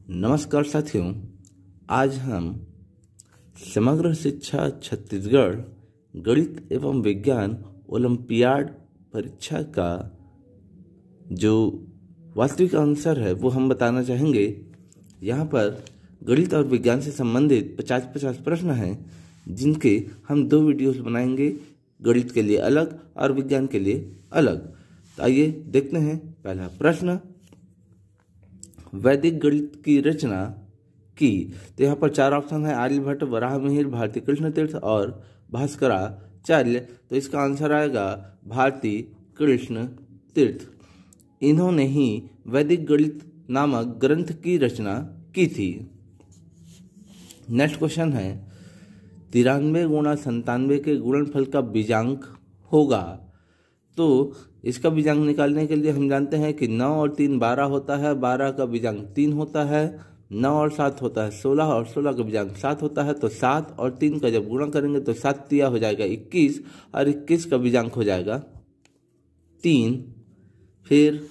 नमस्कार साथियों, आज हम समग्र शिक्षा छत्तीसगढ़ गणित एवं विज्ञान ओलंपियाड परीक्षा का जो वास्तविक आंसर है वो हम बताना चाहेंगे। यहाँ पर गणित और विज्ञान से संबंधित 50-50 प्रश्न हैं, जिनके हम 2 वीडियोस बनाएंगे, गणित के लिए अलग और विज्ञान के लिए अलग। तो आइए देखते हैं। पहला प्रश्न, वैदिक गणित की रचना की। तो यहाँ पर 4 ऑप्शन है, आर्यभट्ट, वराहमिहिर, भारती कृष्ण तीर्थ और भास्कराचार्य। तो इसका आंसर आएगा भारती कृष्ण तीर्थ। इन्होंने ही वैदिक गणित नामक ग्रंथ की रचना की थी। नेक्स्ट क्वेश्चन है, 93 गुणा 97 के गुणनफल का बीजांक होगा। तो इसका बीजांक निकालने के लिए हम जानते हैं कि 9 और 3 12 होता है, 12 का बीजांक 3 होता है, 9 और 7 होता है 16 और 16 का बीजांक 7 होता है। तो 7 और 3 का जब गुणा करेंगे तो 7 तिया हो जाएगा 21 और 21 का बीजांक हो जाएगा 3। फिर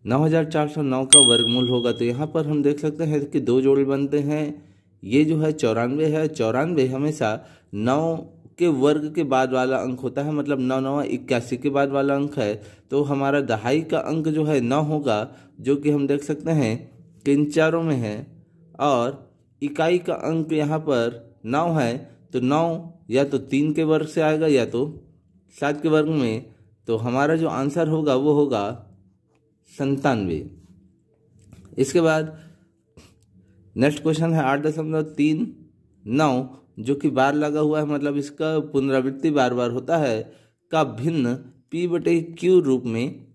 9409 का वर्गमूल होगा। तो यहाँ पर हम देख सकते हैं कि 2 जोड़े बनते हैं। ये जो है 94 है, 94 हमेशा 9 के वर्ग के बाद वाला अंक होता है, मतलब 9 9 81 के बाद वाला अंक है। तो हमारा दहाई का अंक जो है 9 होगा, जो कि हम देख सकते हैं कि इन चारों में है। और इकाई का अंक यहाँ पर 9 है, तो 9 या तो 3 के वर्ग से आएगा या तो 7 के वर्ग में। तो हमारा जो आंसर होगा वो होगा 97। इसके बाद नेक्स्ट क्वेश्चन है 8.39, जो कि बार लगा हुआ है, मतलब इसका पुनरावृत्ति बार बार होता है, का भिन्न p/q रूप में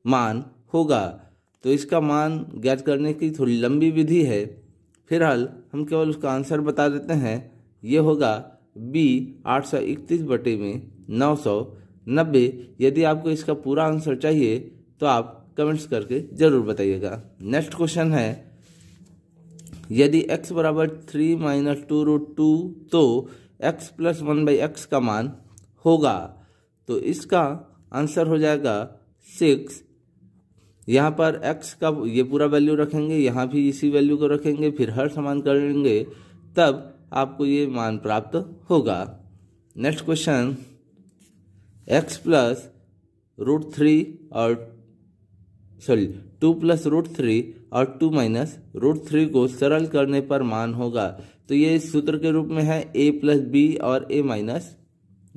मान होगा। तो इसका मान ज्ञात करने की थोड़ी लंबी विधि है, फिलहाल हम केवल उसका आंसर बता देते हैं। ये होगा b 831/990। यदि आपको इसका पूरा आंसर चाहिए तो आप कमेंट्स करके जरूर बताइएगा। नेक्स्ट क्वेश्चन है, यदि x बराबर 3 - 2√2 तो x + 1/x का मान होगा। तो इसका आंसर हो जाएगा 6। यहाँ पर x का ये पूरा वैल्यू रखेंगे, यहाँ भी इसी वैल्यू को रखेंगे, फिर हर समान करेंगे, तब आपको ये मान प्राप्त होगा। नेक्स्ट क्वेश्चन, x + √3 और 2 + √3 और 2 - √3 को सरल करने पर मान होगा। तो ये इस सूत्र के रूप में है, a + b और a -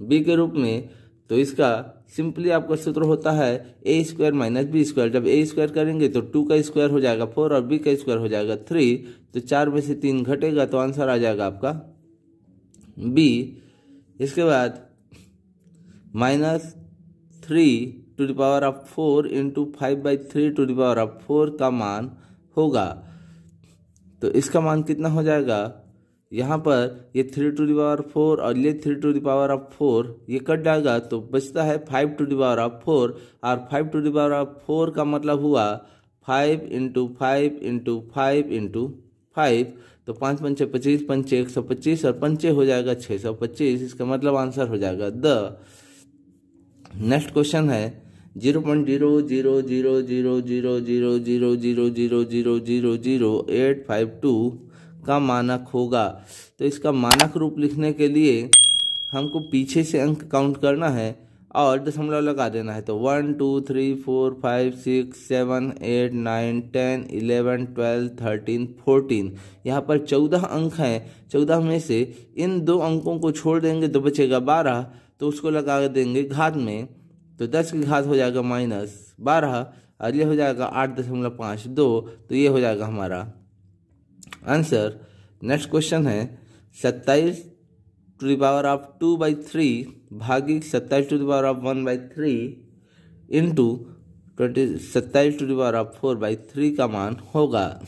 b के रूप में। तो इसका सिंपली आपका सूत्र होता है a² - b²। जब a² करेंगे तो 2 का स्क्वायर हो जाएगा 4 और b का स्क्वायर हो जाएगा 3। तो 4 में से 3 घटेगा तो आंसर आ जाएगा आपका b। इसके बाद -3⁴ × 5/3⁴ का मान होगा। तो इसका मान कितना हो जाएगा? यहाँ पर ये 3⁴ और ये 3⁴ ये कट जाएगा, तो बचता है 5⁴। और 5⁴ का मतलब हुआ 5 × 5 × 5 × 5। तो 5 × 5 = 25, 5 × 125 और 5 हो जाएगा 625। इसका मतलब आंसर हो जाएगा द। नेक्स्ट क्वेश्चन है, 0.00000000000852 का मानक होगा। तो इसका मानक रूप लिखने के लिए हमको पीछे से अंक काउंट करना है और दशमलव लगा देना है। तो 1 2 3 4 5 6 7 8 9 10 11 12 13 14। यहाँ पर 14 अंक हैं। 14 में से इन 2 अंकों को छोड़ देंगे तो बचेगा 12, तो उसको लगा देंगे घात में। तो 10 की घात हो जाएगा -12 और ये हो जाएगा 8.52। तो ये हो जाएगा हमारा आंसर। नेक्स्ट क्वेश्चन है, 27⁵ भागित 27⁵ इंटू 27⁴ का मान होगा।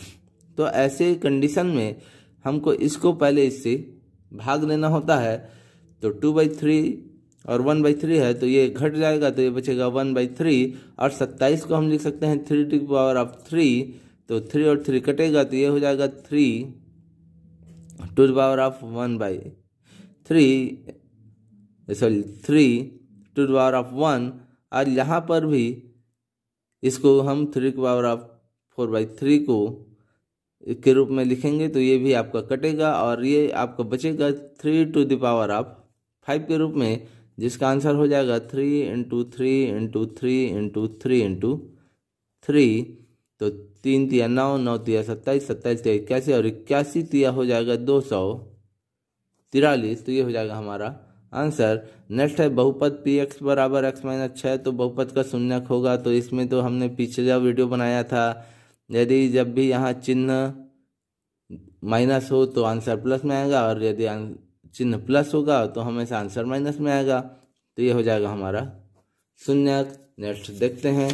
तो ऐसे कंडीशन में हमको इसको पहले इससे भाग लेना होता है। तो 2/3 और 1/3 है, तो ये घट जाएगा, तो ये बचेगा 1/3। और 27 को हम लिख सकते हैं 3⁵। तो 3 और 3 कटेगा, तो ये हो जाएगा 3⁴ और यहाँ पर भी इसको हम 3⁴ को के रूप में लिखेंगे तो ये भी आपका कटेगा और ये आपका बचेगा 3⁵ के रूप में, जिसका आंसर हो जाएगा 3 × 3 × 3 × 3 × 3। तो 3 तिया 9, 9 तिया 27, 27 तिया 81 और 81 तिया हो जाएगा 243। तो ये हो जाएगा हमारा आंसर। नेक्स्ट है बहुपद px = x-6। तो बहुपद का शून्यक होगा, तो इसमें तो हमने पिछला वीडियो बनाया था, यदि जब भी यहाँ चिन्ह माइनस हो तो आंसर प्लस में आएगा और यदि चिन्ह प्लस होगा तो हमेशा आंसर माइनस में आएगा। तो ये हो जाएगा हमारा शून्यक। नेक्स्ट देखते हैं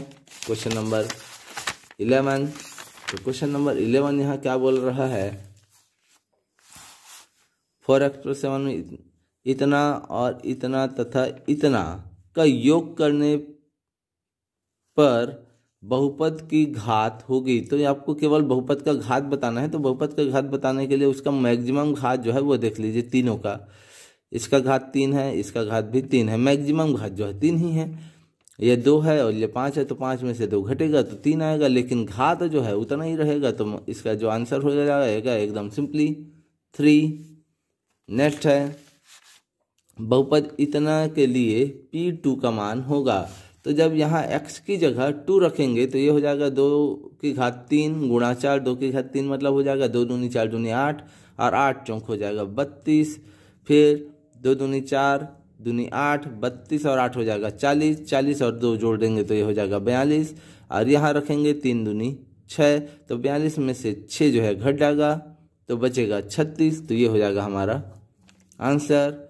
क्वेश्चन नंबर 11। तो क्वेश्चन नंबर 11 यहाँ क्या बोल रहा है, 4x+7 में इतना और इतना तथा इतना का योग करने पर बहुपद की घात होगी। तो आपको केवल बहुपद का घात बताना है। तो बहुपद का घात बताने के लिए उसका मैक्सिमम घात जो है वो देख लीजिए, तीनों का। इसका घात 3 है, इसका घात भी 3 है, मैक्सिमम घात जो है 3 ही है। ये 2 है और ये 5 है, तो 5 में से 2 घटेगा तो 3 आएगा, लेकिन घात जो है उतना ही रहेगा। तो इसका जो आंसर हो जाएगा एकदम सिंपली 3। नेक्स्ट है बहुपद इतना के लिए P2 का मान होगा। तो जब यहाँ x की जगह 2 रखेंगे तो ये हो जाएगा 2 की घात 3 × 4, 2 की घात 3 मतलब हो जाएगा 2 दूनी 4 दूनी 8 और 8 चौक हो जाएगा 32। फिर 2 दूनी 4 दूनी 8, 32 और 8 हो जाएगा 40, 40 और 2 जोड़ देंगे तो ये हो जाएगा 42। और यहाँ रखेंगे 3 दूनी 6, तो 42 में से 6 जो है घट जाएगा तो बचेगा 36। तो ये हो जाएगा हमारा आंसर।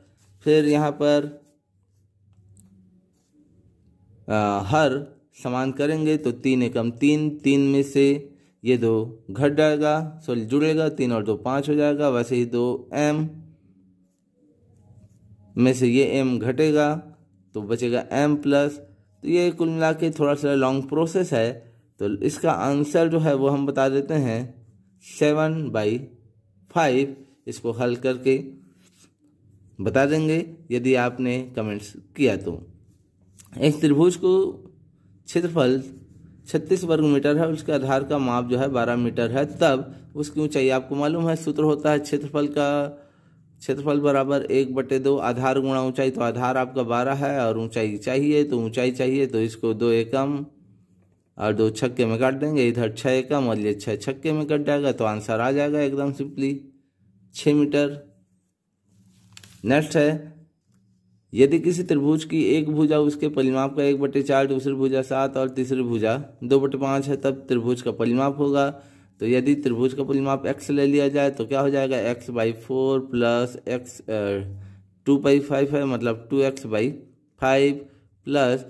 फिर यहाँ पर हर समान करेंगे तो 3 एकम 3, 3 में से ये 2 घट जाएगा, सॉरी जुड़ेगा, 3 और 2 5 हो जाएगा। वैसे ही 2m में से ये m घटेगा तो बचेगा m+। तो ये कुल मिला के थोड़ा सा लॉन्ग प्रोसेस है, तो इसका आंसर जो है वो हम बता देते हैं 7/5। इसको हल करके बता देंगे यदि आपने कमेंट्स किया तो। एक त्रिभुज को क्षेत्रफल 36 वर्ग मीटर है, उसके आधार का माप जो है 12 मीटर है, तब उसकी ऊंचाई आपको मालूम है, सूत्र होता है क्षेत्रफल बराबर 1/2 आधार गुणा ऊंचाई। तो आधार आपका 12 है और ऊंचाई चाहिए, तो ऊंचाई चाहिए तो इसको 2 एकम और 2 छक्के में काट देंगे, इधर 6 एकम और ये 6 छक्के में कट जाएगा, तो आंसर आ जाएगा एकदम सिंपली 6 मीटर। नेक्स्ट है यदि किसी त्रिभुज की एक भुजा उसके परिमाप का 1/4, दूसरी भुजा 7 और तीसरी भुजा 2/5 है, तब त्रिभुज का परिमाप होगा। तो यदि त्रिभुज का परिमाप x ले लिया जाए तो क्या हो जाएगा, x/4 प्लस x 2/5 है, मतलब 2x/5 प्लस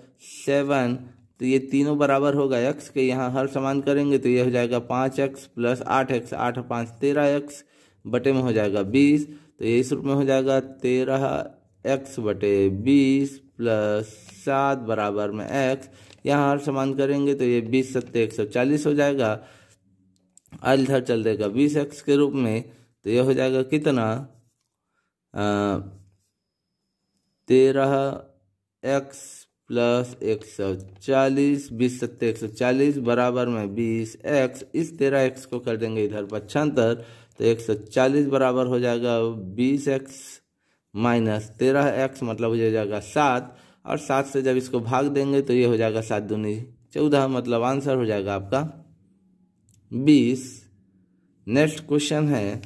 7। तो ये तीनों बराबर होगा x के, यहाँ हर समान करेंगे तो ये हो जाएगा 5x प्लस 8x, 8 और 5 13x बटे में हो जाएगा 20। तो ये इस रूप में हो जाएगा 13x/20 प्लस 7 बराबर में x। यहाँ हर समान करेंगे तो ये 20 सत्ते 140 हो जाएगा, और इधर चल देगा 20x के रूप में। तो यह हो जाएगा कितना, 13x प्लस 140, 20 सत्ते 140 बराबर में 20x। इस 13x को कर देंगे इधर पक्षांतर, तो 140 बराबर हो जाएगा 20x माइनस 13x, मतलब हो जाएगा 7। और 7 से जब इसको भाग देंगे तो ये हो जाएगा 7 दूनी 14, मतलब आंसर हो जाएगा आपका 20। नेक्स्ट क्वेश्चन है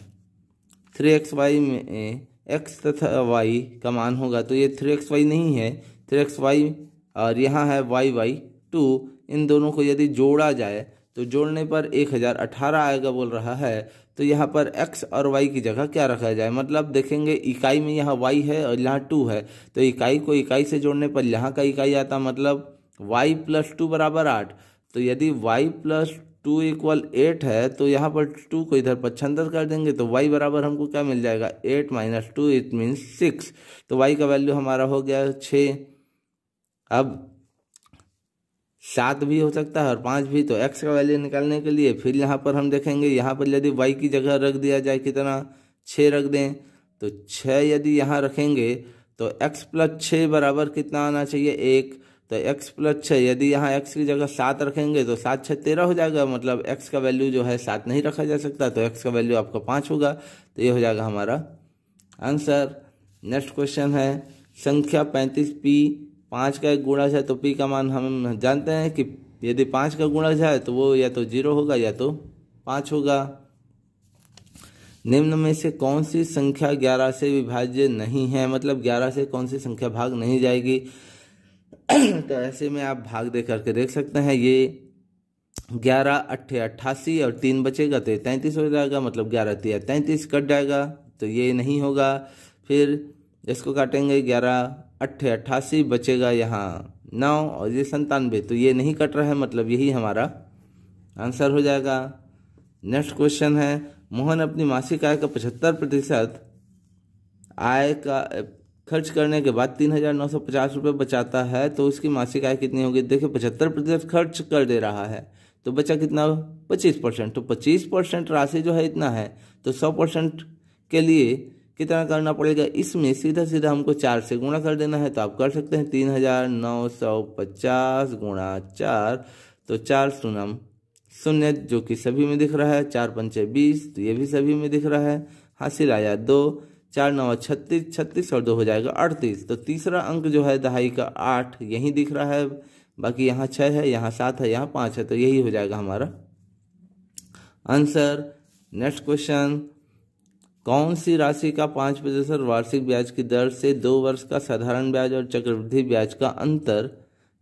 3xy में x तथा y का मान होगा। तो ये 3xy नहीं है, 3xy और यहाँ है y/2। इन दोनों को यदि जोड़ा जाए तो जोड़ने पर 1018 आएगा बोल रहा है। तो यहाँ पर x और y की जगह क्या रखा जाए, मतलब देखेंगे इकाई में यहाँ y है और यहाँ 2 है, तो इकाई को इकाई से जोड़ने पर यहाँ का इकाई आता, मतलब y + 2 = 8। तो यदि y + 2 = 8 है तो यहाँ पर 2 को इधर पक्षांतर कर देंगे तो y बराबर हमको क्या मिल जाएगा, 8 - 2 इट मीन्स 6। तो y का वैल्यू हमारा हो गया 6। अब 7 भी हो सकता है और 5 भी। तो x का वैल्यू निकालने के लिए फिर यहाँ पर हम देखेंगे, यहाँ पर यदि y की जगह रख दिया जाए कितना, 6 रख दें, तो 6 यदि यहाँ रखेंगे तो x + 6 बराबर कितना आना चाहिए, 1। तो x प्लस 6, यदि यहाँ x की जगह 7 रखेंगे तो 7 6 13 हो जाएगा, मतलब x का वैल्यू जो है 7 नहीं रखा जा सकता, तो x का वैल्यू आपका 5 होगा। तो ये हो जाएगा हमारा आंसर। नेक्स्ट क्वेश्चन है संख्या 35p 5 का एक गुणज है, तो p का मान हम जानते हैं कि यदि 5 का गुणज है तो वो या तो 0 होगा या तो 5 होगा। निम्न में से कौन सी संख्या 11 से विभाज्य नहीं है, मतलब 11 से कौन सी संख्या भाग नहीं जाएगी। तो ऐसे में आप भाग दे करके देख सकते हैं। ये 11 8 88 और 3 बचेगा तो 33 हो जाएगा, मतलब 11 3 33 कट जाएगा, तो ये नहीं होगा। फिर इसको काटेंगे 11 8 88 बचेगा यहाँ 9 और ये 97, तो ये नहीं कट रहा है, मतलब यही हमारा आंसर हो जाएगा। नेक्स्ट क्वेश्चन है मोहन अपनी मासिक आय का 75% आय का खर्च करने के बाद 3,950 रुपये बचाता है, तो उसकी मासिक आय कितनी होगी। देखिए 75% खर्च कर दे रहा है तो बचा कितना 25%, तो 25% राशि जो है इतना है, तो 100% के लिए कितना करना पड़ेगा। इसमें सीधा सीधा हमको 4 से गुणा कर देना है, तो आप कर सकते हैं 3,950 गुणा 4, तो 4 शून्य शून्य जो कि सभी में दिख रहा है, 4 पंचे 20, तो ये भी सभी में दिख रहा है। हासिल आया 2, 4 9 36, 36 और 2 हो जाएगा 38। तो तीसरा अंक जो है दहाई का 8 यही दिख रहा है, बाकी यहाँ 6 है, यहाँ 7 है, यहाँ 5 है, तो यही हो जाएगा हमारा आंसर। नेक्स्ट क्वेश्चन कौन सी राशि का 5% वार्षिक ब्याज की दर से 2 वर्ष का साधारण ब्याज और चक्रवृद्धि ब्याज का अंतर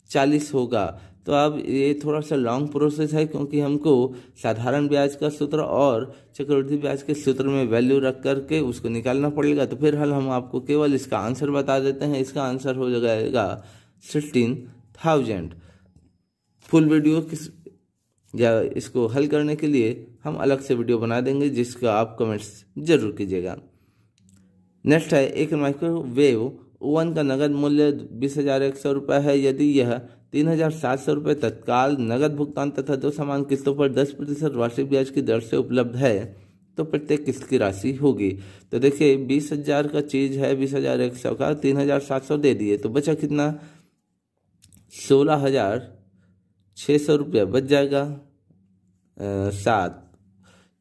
40 होगा। तो अब ये थोड़ा सा लॉन्ग प्रोसेस है, क्योंकि हमको साधारण ब्याज का सूत्र और चक्रवृद्धि ब्याज के सूत्र में वैल्यू रख करके उसको निकालना पड़ेगा। तो फिर हम आपको केवल इसका आंसर बता देते हैं। इसका आंसर हो जाएगा 16,000। फुल वीडियो या इसको हल करने के लिए हम अलग से वीडियो बना देंगे, जिसका आप कमेंट्स जरूर कीजिएगा। नेक्स्ट है एक माइक्रोवेव ओवन का नगद मूल्य 20,100 रुपये है। यदि यह 3,700 रुपये तत्काल नगद भुगतान तथा 2 समान किस्तों पर 10% वार्षिक ब्याज की दर से उपलब्ध है, तो प्रत्येक किस्त की राशि होगी। तो देखिए 20,000 का चीज है, 20,100 का 3,700 दे दिए, तो बचा कितना 16,600 रुपया बच जाएगा। 7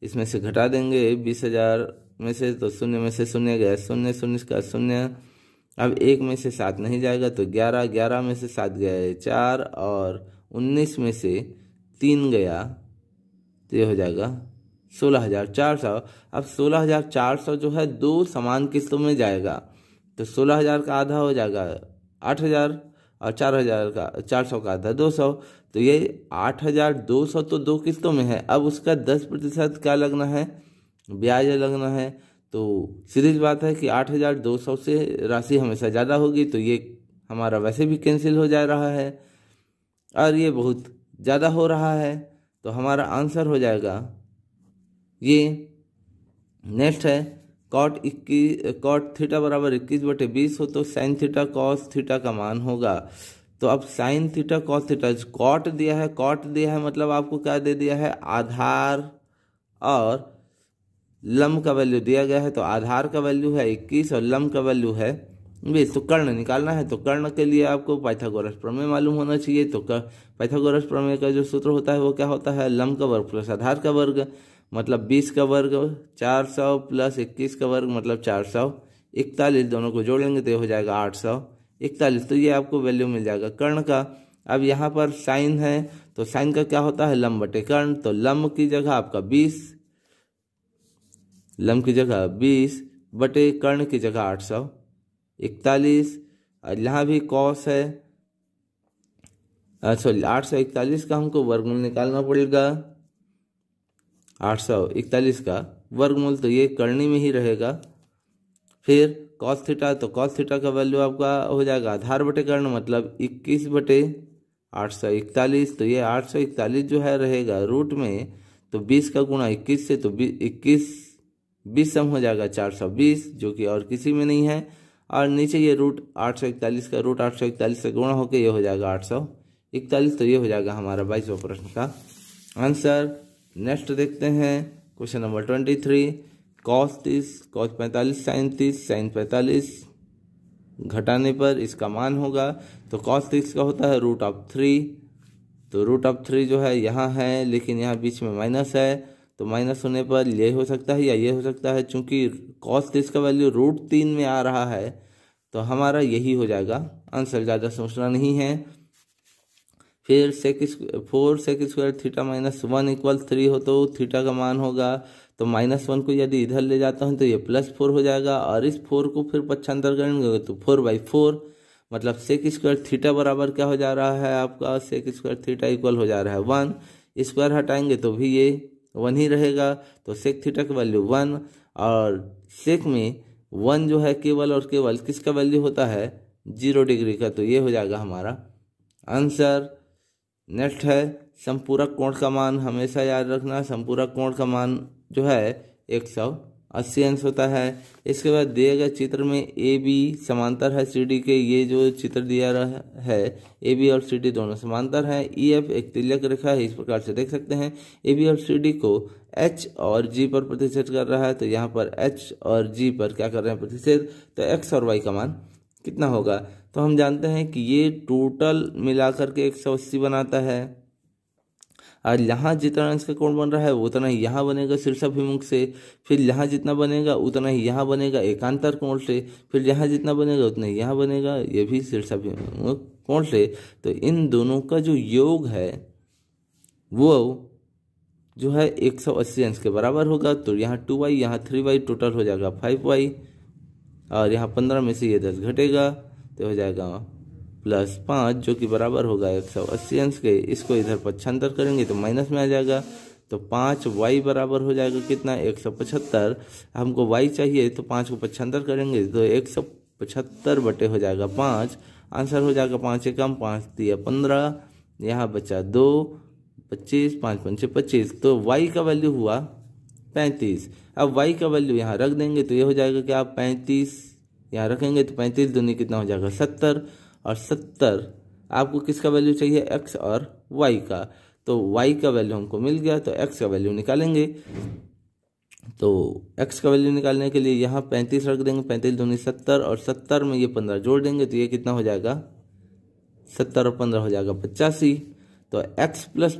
इसमें से घटा देंगे 20,000 में से, तो शून्य में से शून्य गया, शून्य शून्य का शून्य। अब 1 में से 7 नहीं जाएगा, तो 11 11 में से 7 गया 4 और 19 में से 3 गया, तो ये हो जाएगा 16,400। अब 16,400 जो है 2 समान किस्तों में जाएगा, तो 16,000 का आधा हो जाएगा 8,000 और 4,400 का आधा 200, तो ये 8,200 तो 2 किस्तों में है। अब उसका 10% क्या लगना है, ब्याज लगना है। तो सीधी बात है कि 8,200 से राशि हमेशा ज़्यादा होगी, तो ये हमारा वैसे भी कैंसिल हो जा रहा है और ये बहुत ज़्यादा हो रहा है, तो हमारा आंसर हो जाएगा ये। नेक्स्ट है कॉट थीटा बराबर 21/20 हो तो साइन थीटा कॉस थीटा का मान होगा। तो अब sine theta cos theta, cot दिया है मतलब आपको क्या दे दिया है, आधार और लंब का वैल्यू दिया गया है। तो आधार का वैल्यू है 21 और लंब का वैल्यू है 20। तो कर्ण निकालना है, तो कर्ण के लिए आपको पाइथागोरस प्रमेय मालूम होना चाहिए। तो पाइथागोरस प्रमेय का जो सूत्र होता है वो क्या होता है, लंब का वर्ग प्लस आधार का वर्ग, मतलब 20 का वर्ग 400 प्लस 21 का वर्ग मतलब 441, दोनों को जोड़ लेंगे तो ये हो जाएगा 841। तो ये आपको वैल्यू मिल जाएगा कर्ण का। अब यहाँ पर साइन है, तो साइन का क्या होता है, लंब बटे कर्ण। तो लंब की जगह आपका 20, लंब की जगह 20 बटे कर्ण की जगह 841। और यहाँ भी कॉस है, सॉरी 841 का हमको वर्गमूल निकालना पड़ेगा। 841 का वर्गमूल तो ये करनी में ही रहेगा। फिर कॉस थीटा, तो कॉस थीटा का वैल्यू आपका हो जाएगा आधार बटे कर्ण मतलब 21 बटे 841। तो ये 841 जो है रहेगा रूट में, तो 20 का गुणा 21 से, तो 20 सम हो जाएगा 420, जो कि और किसी में नहीं है। और नीचे ये रूट 841 का रूट 841 से गुणा होकर ये हो जाएगा 841। तो ये हो जाएगा हमारा 22वां प्रश्न का आंसर। नेक्स्ट देखते हैं question number 23। Cos 30 cos 45 sine 30 sine 45 घटाने पर इसका मान होगा। तो cos 3 का होता है √3। तो √3 जो है यहाँ है, लेकिन यहाँ बीच में माइनस है, तो माइनस होने पर ये हो सकता है या ये हो सकता है। चूंकि cos 3 का वैल्यू √3 में आ रहा है तो हमारा यही हो जाएगा आंसर, ज़्यादा सोचना नहीं है। फिर 4 sec² थीटा -1 = 3 हो तो थीटा का मान होगा। तो -1 को यदि इधर ले जाता हूँ तो ये +4 हो जाएगा, और इस 4 को फिर पक्षांतर करेंगे तो 4/4, मतलब sec² थीटा बराबर क्या हो जा रहा है आपका, sec² थीटा इक्वल हो जा रहा है 1। स्क्वायर हटाएंगे तो भी ये 1 ही रहेगा। तो sec थीटा का वैल्यू 1, और sec में 1 जो है केवल और केवल किसका वैल्यू होता है, 0 डिग्री का। तो ये हो जाएगा हमारा आंसर। नेक्स्ट है संपूरक कोण का मान। हमेशा याद रखना, संपूरक कोण का मान जो है 180 अंश होता है। इसके बाद दिए गए चित्र में ए बी समांतर है सी डी के। ये जो चित्र दिया रहा है ए बी और सी डी दोनों समांतर हैं। ई एफ एक तिर्यक रेखा है, इस प्रकार से देख सकते हैं। ए बी और सी डी को एच और जी पर प्रतिच्छेद कर रहा है, तो यहाँ पर एच और जी पर क्या कर रहे हैं, प्रतिच्छेद। तो एक्स और वाई का मान कितना होगा, तो हम जानते हैं कि ये टोटल मिलाकर के 180 बनाता है। और यहाँ जितना अंश का कोण बन रहा है उतना ही यहाँ बनेगा शीर्षाभिमुख से, फिर यहाँ जितना बनेगा उतना ही यहाँ बनेगा एकांतर कोण से, फिर यहाँ जितना बनेगा उतना ही यहाँ बनेगा ये भी शीर्षाभिमुख कोण से। तो इन दोनों का जो योग है वो जो है 180 अंश के बराबर होगा। तो यहाँ 2y यहाँ 3y टोटल हो जाएगा 5y, और यहाँ 15 में से ये 10 घटेगा तो हो जाएगा +5, जो कि बराबर होगा 180 अंश के। इसको इधर पक्षांतर करेंगे तो माइनस में आ जाएगा। तो 5y बराबर हो जाएगा कितना, 175। हमको y चाहिए तो 5 को पक्षांतर करेंगे तो 175 बटे हो जाएगा 5। आंसर हो जाएगा 5 एकम 5 दिया 15, यहाँ बचा 2 25, 5 पंचे 25। तो y का वैल्यू हुआ 35। अब y का वैल्यू यहाँ रख देंगे तो ये हो जाएगा क्या, 35 यहाँ रखेंगे तो 35 दूनी कितना हो जाएगा 70, और 70 आपको किसका वैल्यू चाहिए, x और y का। तो y का वैल्यू हमको मिल गया, तो x का वैल्यू निकालेंगे। तो x का वैल्यू निकालने के लिए यहाँ 35 रख देंगे, 35 दूनी 70, और 70 में ये 15 जोड़ देंगे तो ये कितना हो जाएगा, 70 और 15 हो जाएगा 85। तो x +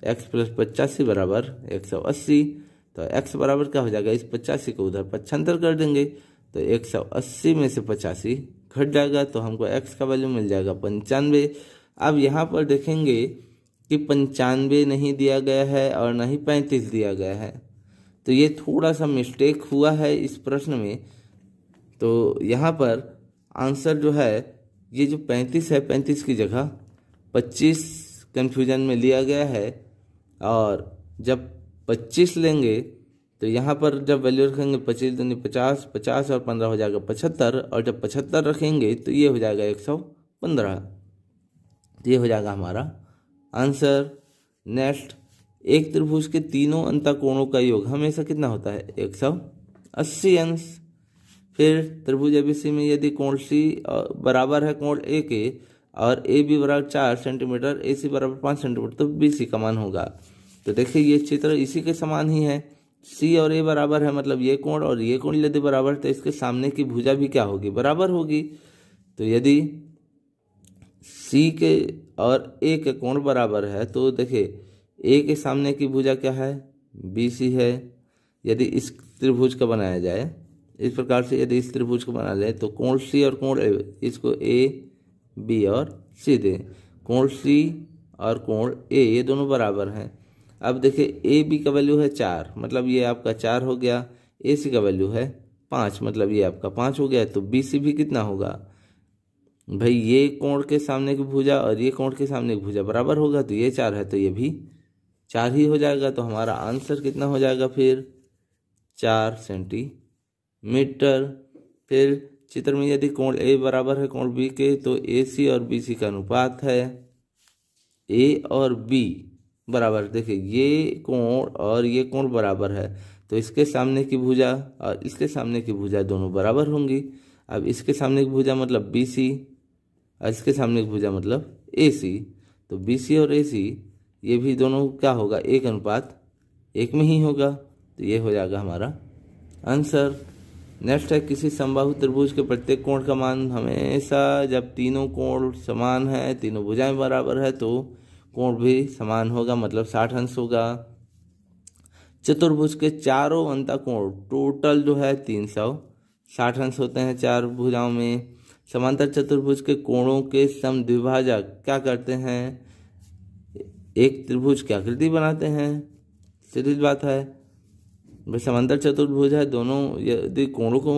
85 बराबर 180। तो x बराबर क्या हो जाएगा, इस 85 को उधर पक्षांतर कर देंगे तो 180 में से 85 घट जाएगा, तो हमको x का वैल्यू मिल जाएगा 95। अब यहाँ पर देखेंगे कि 95 नहीं दिया गया है और न ही 35 दिया गया है, तो ये थोड़ा सा मिस्टेक हुआ है इस प्रश्न में। तो यहाँ पर आंसर जो है ये जो 35 है, 35 की जगह 25 कन्फ्यूजन में लिया गया है, और जब 25 लेंगे तो यहाँ पर जब वैल्यू रखेंगे 25 दूनी 50, 50 और 15 हो जाएगा 75, और जब 75 रखेंगे तो ये हो जाएगा 115। तो ये हो जाएगा हमारा आंसर। नेक्स्ट, एक त्रिभुज के तीनों अंतःकोणों का योग हमेशा कितना होता है, 180 अंश। फिर त्रिभुज एबीसी में यदि कोण सी बराबर है कोण ए के, और ए बी बराबर 4 सेंटीमीटर, ए सी बराबर 5 सेंटीमीटर, तो बी सी का मान होगा। तो देखिए ये चित्र इसी के समान ही है, सी और ए बराबर है, मतलब ये कोण और ये कोण यदि बराबर, तो इसके सामने की भुजा भी क्या होगी, बराबर होगी। तो यदि सी के और ए के कोण बराबर है तो देखिए ए के सामने की भुजा क्या है, बी सी है। यदि इस त्रिभुज का बनाया जाए इस प्रकार से, यदि इस त्रिभुज को बना ले तो कोण सी और कोण ए, इसको ए बी और सी दें। कोण सी और कोण ए ये दोनों बराबर हैं। अब देखिए ए बी का वैल्यू है 4, मतलब ये आपका 4 हो गया। ए सी का वैल्यू है 5, मतलब ये आपका 5 हो गया। तो बी सी भी कितना होगा भाई, ये कोण के सामने की भुजा और ये कोण के सामने की भुजा बराबर होगा, तो ये 4 है तो ये भी 4 ही हो जाएगा। तो हमारा आंसर कितना हो जाएगा फिर, 4 सेंटीमीटर। फिर चित्र में यदि कोण ए बराबर है कोण बी के, तो ए सी और बी सी का अनुपात है ए और बी बराबर। देखिए ये कोण और ये कोण बराबर है, तो इसके सामने की भुजा और इसके सामने की भुजा दोनों बराबर होंगी। अब इसके सामने की भुजा मतलब बी सी, और इसके सामने की भुजा मतलब ए सी। तो बी सी और ए सी ये भी दोनों क्या होगा, 1:1 में ही होगा। तो ये हो जाएगा हमारा आंसर। नेक्स्ट है किसी समबाहु त्रिभुज के प्रत्येक कोण का मान हमेशा जब तीनों कोण समान है, तीनों भुजाएं बराबर है तो कोण भी समान होगा, मतलब 60 अंश होगा। चतुर्भुज के चारों अंतःकोण टोटल जो है 360 अंश होते हैं चार भुजाओं में। समांतर चतुर्भुज के कोणों के समद्विभाजक क्या करते हैं, एक त्रिभुज की आकृति बनाते हैं, सीधी बात है। भाई समांतर चतुर्भुज है, दोनों यदि कोणों को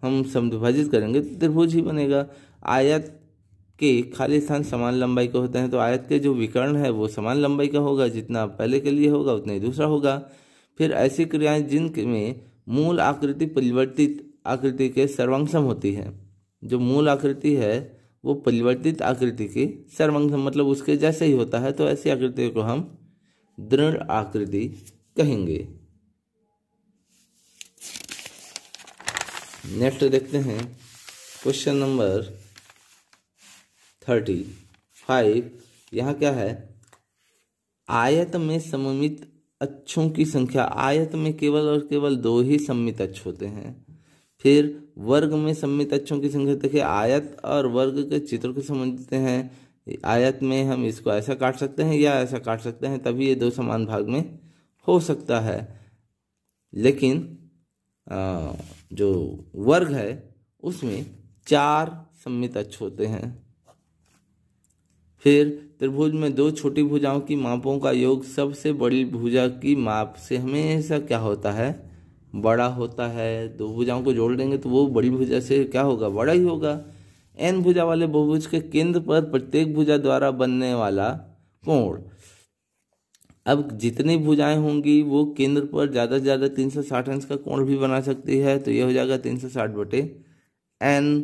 हम समद्विभाजित करेंगे तो त्रिभुज ही बनेगा। आयत के खाली स्थान समान लंबाई के होते हैं, तो आयत के जो विकर्ण है वो समान लंबाई का होगा, जितना पहले के लिए होगा उतना ही दूसरा होगा। फिर ऐसी क्रियाएं जिनमें मूल आकृति परिवर्तित आकृति के सर्वांगसम होती है, जो मूल आकृति है वो परिवर्तित आकृति की सर्वांगसम मतलब उसके जैसे ही होता है, तो ऐसी आकृति को हम दृढ़ आकृति कहेंगे। नेक्स्ट देखते हैं क्वेश्चन नंबर 35। यहाँ क्या है, आयत में सममित अक्षों की संख्या, आयत में केवल और केवल 2 ही सममित अक्ष होते हैं। फिर वर्ग में सममित अक्षों की संख्या, देखिए आयत और वर्ग के चित्र को समझते हैं। आयत में हम इसको ऐसा काट सकते हैं या ऐसा काट सकते हैं, तभी ये 2 समान भाग में हो सकता है। लेकिन जो वर्ग है उसमें 4 सममित अक्ष होते हैं। फिर त्रिभुज में 2 छोटी भुजाओं की मापों का योग सबसे बड़ी भुजा की माप से हमेशा क्या होता है, बड़ा होता है। 2 भुजाओं को जोड़ देंगे तो वो बड़ी भुजा से क्या होगा, बड़ा ही होगा। n भुजा वाले बहुभुज के केंद्र पर प्रत्येक भुजा द्वारा बनने वाला कोण, अब जितनी भुजाएं होंगी वो केंद्र पर ज़्यादा से ज़्यादा 360 अंश का कोण भी बना सकती है, तो ये हो जाएगा 360/n।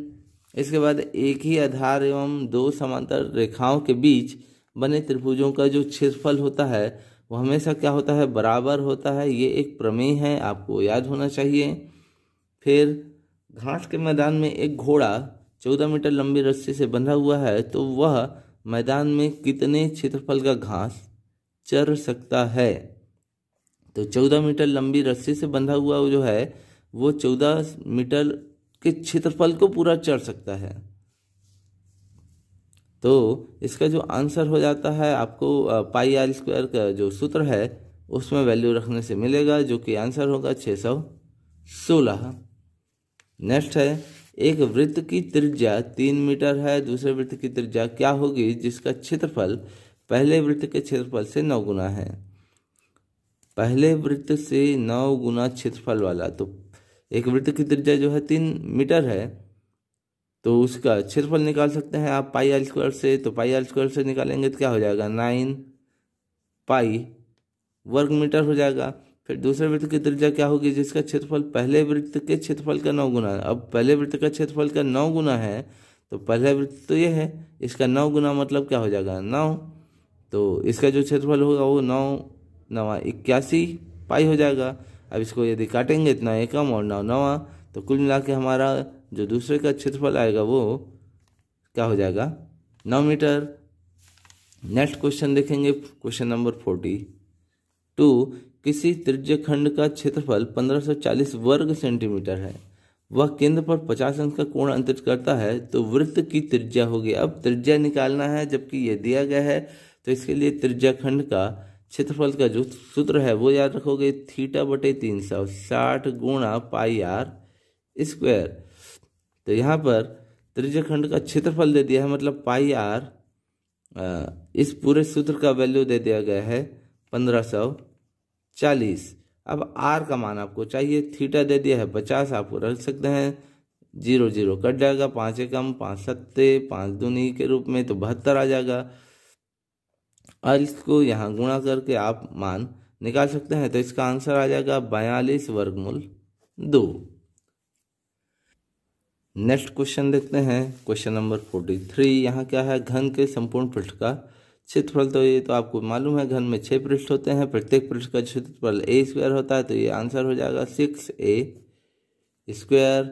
इसके बाद एक ही आधार एवं 2 समांतर रेखाओं के बीच बने त्रिभुजों का जो क्षेत्रफल होता है वो हमेशा क्या होता है, बराबर होता है। ये एक प्रमेय है, आपको याद होना चाहिए। फिर घास के मैदान में एक घोड़ा 14 मीटर लंबी रस्सी से बंधा हुआ है, तो वह मैदान में कितने क्षेत्रफल का घास चर सकता है। तो 14 मीटर लंबी रस्सी से बंधा हुआ जो है वो 14 मीटर के क्षेत्रफल को पूरा चढ़ सकता है। तो इसका जो आंसर हो जाता है आपको πr² का जो सूत्र है उसमें वैल्यू रखने से मिलेगा, जो कि आंसर होगा 616। नेक्स्ट है, एक वृत्त की त्रिज्या 3 मीटर है, दूसरे वृत्त की त्रिज्या क्या होगी जिसका क्षेत्रफल पहले वृत्त के क्षेत्रफल से 9 गुना है। पहले वृत्त से 9 गुना क्षेत्रफल वाला, तो एक वृत्त की त्रिज्या जो है 3 मीटर है, तो उसका क्षेत्रफल निकाल सकते हैं आप πr² से। तो πr² से निकालेंगे तो क्या हो जाएगा, 9 पाई वर्ग मीटर हो जाएगा। फिर दूसरे वृत्त की त्रिज्या क्या होगी जिसका क्षेत्रफल पहले वृत्त के क्षेत्रफल का 9 गुना है। अब पहले वृत्त का क्षेत्रफल का 9 गुना है, तो पहला वृत्त तो ये है, इसका 9 गुना मतलब क्या हो जाएगा, 9। तो इसका जो क्षेत्रफल होगा वो 9×9 81 पाई हो जाएगा। अब इसको यदि काटेंगे इतना एकम और 9×9, तो कुल मिला के हमारा जो दूसरे का क्षेत्रफल आएगा वो क्या हो जाएगा, 9 मीटर। नेक्स्ट क्वेश्चन देखेंगे, क्वेश्चन नंबर 42। किसी त्रिज्यखंड का क्षेत्रफल 1540 वर्ग सेंटीमीटर है, वह केंद्र पर 50 अंश का कोण अंतरित करता है, तो वृत्त की त्रिज्या होगी। अब त्रिज्या निकालना है, जबकि ये दिया गया है, तो इसके लिए त्रिज्याखंड का क्षेत्रफल का जो सूत्र है वो याद रखोगे, θ/360 गुणा πr²। तो यहाँ पर त्रिज्यखंड का क्षेत्रफल दे दिया है, मतलब πr, इस पूरे सूत्र का वैल्यू दे दिया गया है 1540। अब r का मान आपको चाहिए, थीटा दे दिया है 50, आप रख सकते हैं 0 0 कट जाएगा, 5 एकम 5 सत्ते 5 दूनी के रूप में, तो 72 आ जाएगा। और इसको यहाँ गुणा करके आप मान निकाल सकते हैं, तो इसका आंसर आ जाएगा 42√2। नेक्स्ट क्वेश्चन देखते हैं, क्वेश्चन नंबर 43। यहाँ क्या है, घन के संपूर्ण पृष्ठ का क्षेत्रफल। तो ये तो आपको मालूम है, घन में 6 पृष्ठ होते हैं, प्रत्येक पृष्ठ का क्षेत्रफल a² होता है, तो ये आंसर हो जाएगा 6a²।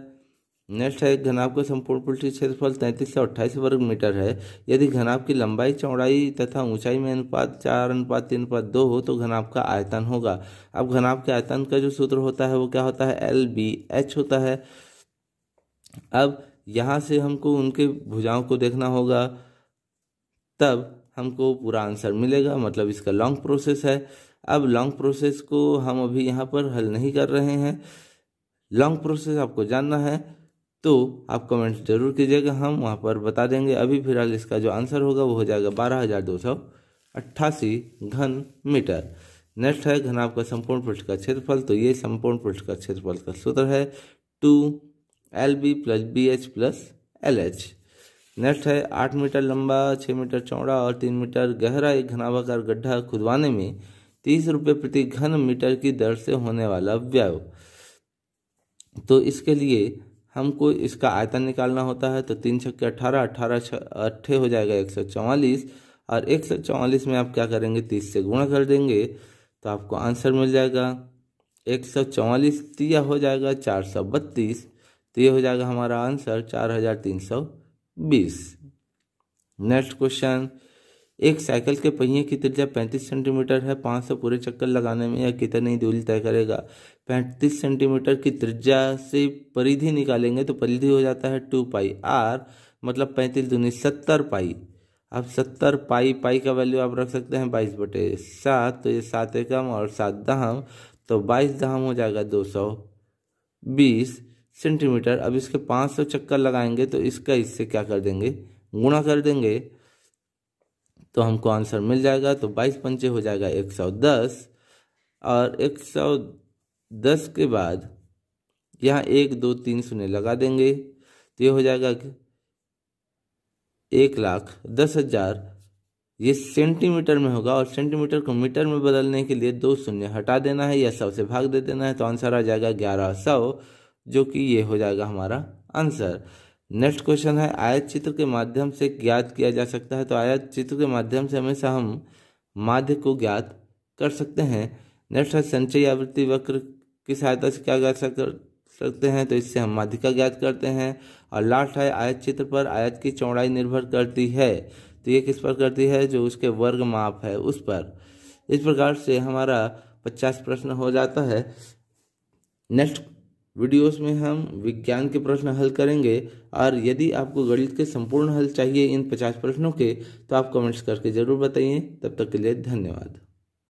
नेक्स्ट है घनाभ का संपूर्ण पृष्ठीय क्षेत्रफल 3328 वर्ग मीटर है। यदि घनाभ की लंबाई, चौड़ाई तथा ऊंचाई में अनुपात 4:3:2 हो तो घनाभ का आयतन होगा। अब घनाभ के आयतन का जो सूत्र होता है वो क्या होता है, LBH होता है। अब यहाँ से हमको उनके भुजाओं को देखना होगा, तब हमको पूरा आंसर मिलेगा, मतलब इसका लॉन्ग प्रोसेस है। अब लॉन्ग प्रोसेस को हम अभी यहाँ पर हल नहीं कर रहे हैं। लॉन्ग प्रोसेस आपको जानना है तो आप कमेंट जरूर कीजिएगा, हम वहाँ पर बता देंगे। अभी फिलहाल इसका जो आंसर होगा वो हो जाएगा 12,288 घन मीटर। नेक्स्ट है घनाभ का संपूर्ण पृष्ठ का क्षेत्रफल। तो ये संपूर्ण पृष्ठ का क्षेत्रफल का सूत्र है 2LB + BH + LH। नेक्स्ट है 8 मीटर लंबा, 6 मीटर चौड़ा और 3 मीटर गहरा एक घनाभाकार गड्ढा खुदवाने में 30 रुपये प्रति घन मीटर की दर से होने वाला व्यय। तो इसके लिए हमको इसका आयतन निकालना होता है। तो 3 छक्के 18, 18 अट्ठे हो जाएगा 144, और 144 में आप क्या करेंगे, 30 से गुणा कर देंगे तो आपको आंसर मिल जाएगा 144 दिया हो जाएगा 432, तो ये हो जाएगा हमारा आंसर 4320। नेक्स्ट क्वेश्चन, एक साइकिल के पहिए की त्रिज्या 35 सेंटीमीटर है। 500 पूरे चक्कर लगाने में यह कितनी दूरी तय करेगा। 35 सेंटीमीटर की त्रिज्या से परिधि निकालेंगे तो परिधि हो जाता है 2πr, मतलब 35 दूनी 70 पाई। अब 70 पाई का वैल्यू आप रख सकते हैं 22/7, तो ये 7 एकम और 7 दहम, तो 22 दहम हो जाएगा 220 सेंटीमीटर। अब इसके 500 चक्कर लगाएंगे तो इसका इससे क्या कर देंगे, गुणा कर देंगे, तो हमको आंसर मिल जाएगा। तो 22 पंचे हो जाएगा 110, और 110 के बाद यहाँ 1 2 3 शून्य लगा देंगे तो ये हो जाएगा 1,10,000। ये सेंटीमीटर में होगा, और सेंटीमीटर को मीटर में बदलने के लिए 2 शून्य हटा देना है या 100 से भाग दे देना है, तो आंसर आ जाएगा 1100, जो कि ये हो जाएगा हमारा आंसर। नेक्स्ट क्वेश्चन है, आयत चित्र के माध्यम से ज्ञात किया जा सकता है। तो आयत चित्र के माध्यम से हमेशा हम माध्य को ज्ञात कर सकते हैं। नेक्स्ट है, संचयी आवृत्ति वक्र की सहायता से क्या ज्ञात कर सकते हैं। तो इससे हम माध्य का ज्ञात करते हैं। और लास्ट है, आयत चित्र पर आयत की चौड़ाई निर्भर करती है। तो ये किस पर करती है, जो उसके वर्ग माप है उस पर। इस प्रकार से हमारा 50 प्रश्न हो जाता है। नेक्स्ट वीडियोस में हम विज्ञान के प्रश्न हल करेंगे, और यदि आपको गणित के संपूर्ण हल चाहिए इन 50 प्रश्नों के, तो आप कमेंट्स करके जरूर बताइए। तब तक के लिए धन्यवाद।